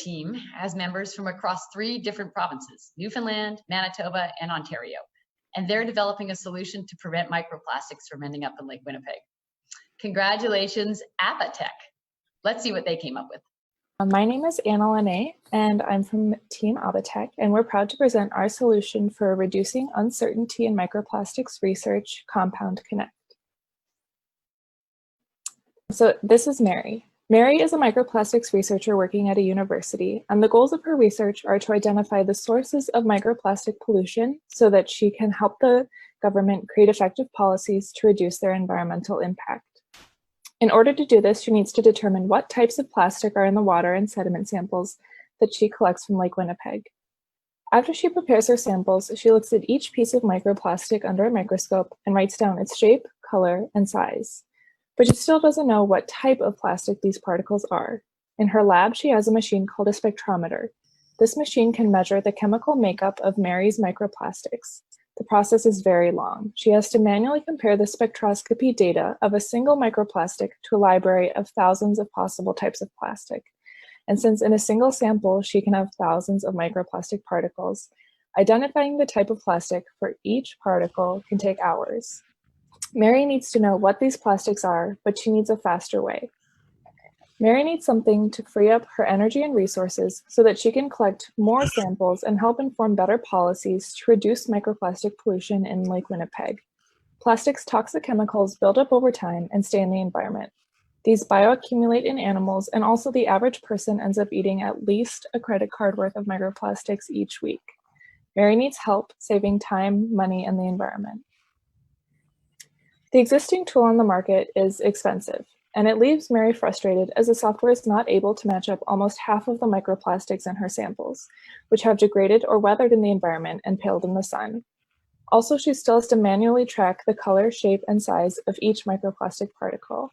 team has members from across 3 different provinces, Newfoundland, Manitoba, and Ontario. And they're developing a solution to prevent microplastics from ending up in Lake Winnipeg. Congratulations, AbbaTek. Let's see what they came up with. My name is Anna Lene, and I'm from Team AbbaTek, and we're proud to present our solution for reducing uncertainty in microplastics research, Compound Connect. So this is Mary. Mary is a microplastics researcher working at a university, and the goals of her research are to identify the sources of microplastic pollution so that she can help the government create effective policies to reduce their environmental impact. In order to do this, she needs to determine what types of plastic are in the water and sediment samples that she collects from Lake Winnipeg. After she prepares her samples, she looks at each piece of microplastic under a microscope and writes down its shape, color, and size. But she still doesn't know what type of plastic these particles are. In her lab, she has a machine called a spectrometer. This machine can measure the chemical makeup of Mary's microplastics. The process is very long. She has to manually compare the spectroscopy data of a single microplastic to a library of thousands of possible types of plastic. And since in a single sample, she can have thousands of microplastic particles, identifying the type of plastic for each particle can take hours. Mary needs to know what these plastics are, but she needs a faster way. Mary needs something to free up her energy and resources so that she can collect more samples and help inform better policies to reduce microplastic pollution in Lake Winnipeg. Plastics' toxic chemicals build up over time and stay in the environment. These bioaccumulate in animals, and also the average person ends up eating at least a credit card worth of microplastics each week. Mary needs help saving time, money, and the environment. The existing tool on the market is expensive, and it leaves Mary frustrated as the software is not able to match up almost half of the microplastics in her samples, which have degraded or weathered in the environment and paled in the sun. Also, she still has to manually track the color, shape, and size of each microplastic particle.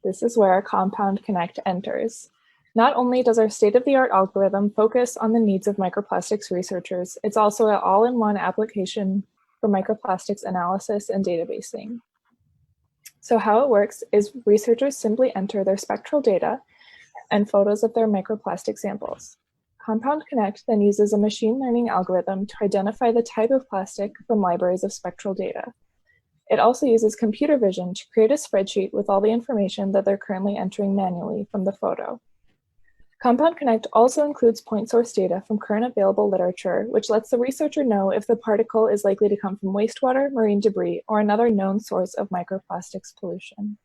This is where Compound Connect enters. Not only does our state-of-the-art algorithm focus on the needs of microplastics researchers, it's also an all-in-one application for microplastics analysis and databasing. So how it works is researchers simply enter their spectral data and photos of their microplastic samples. Compound Connect then uses a machine learning algorithm to identify the type of plastic from libraries of spectral data. It also uses computer vision to create a spreadsheet with all the information that they're currently entering manually from the photo. Compound Connect also includes point source data from current available literature, which lets the researcher know if the particle is likely to come from wastewater, marine debris, or another known source of microplastics pollution.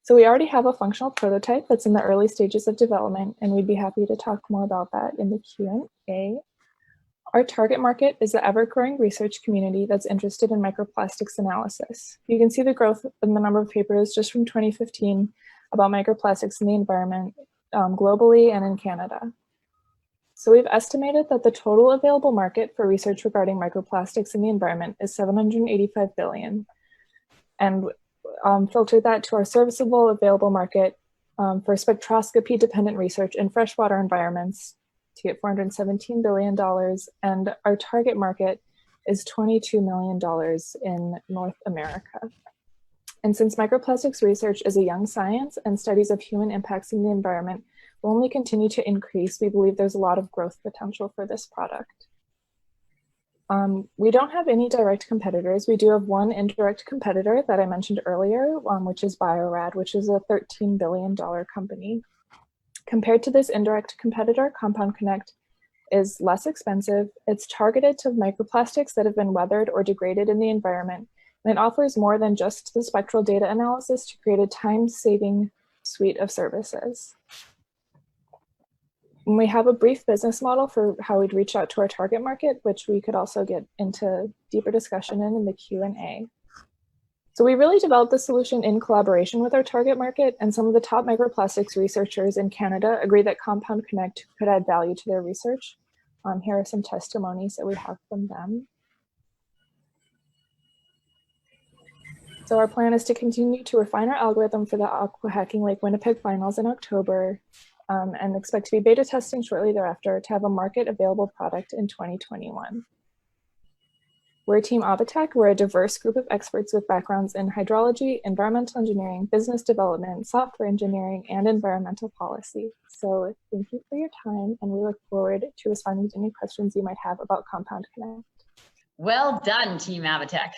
So we already have a functional prototype that's in the early stages of development, and we'd be happy to talk more about that in the Q&A. Our target market is the ever-growing research community that's interested in microplastics analysis. You can see the growth in the number of papers just from 2015 about microplastics in the environment globally and in Canada. So we've estimated that the total available market for research regarding microplastics in the environment is $785 billion, and filtered that to our serviceable available market for spectroscopy-dependent research in freshwater environments to get $417 billion, and our target market is $22 million in North America. And since microplastics research is a young science and studies of human impacts in the environment will only continue to increase, we believe there's a lot of growth potential for this product. We don't have any direct competitors. We do have one indirect competitor that I mentioned earlier, which is Biorad, which is a $13 billion company. Compared to this indirect competitor, Compound Connect is less expensive. It's targeted to microplastics that have been weathered or degraded in the environment, and it offers more than just the spectral data analysis to create a time-saving suite of services. And we have a brief business model for how we'd reach out to our target market, which we could also get into deeper discussion in the Q&A. So we really developed the solution in collaboration with our target market, and some of the top microplastics researchers in Canada agree that Compound Connect could add value to their research. Here are some testimonies that we have from them. So our plan is to continue to refine our algorithm for the AquaHacking Lake Winnipeg finals in October, and expect to be beta testing shortly thereafter to have a market available product in 2021. We're Team AbbaTek. We're a diverse group of experts with backgrounds in hydrology, environmental engineering, business development, software engineering, and environmental policy. So thank you for your time, and we look forward to responding to any questions you might have about Compound Connect. Well done, Team AbbaTek.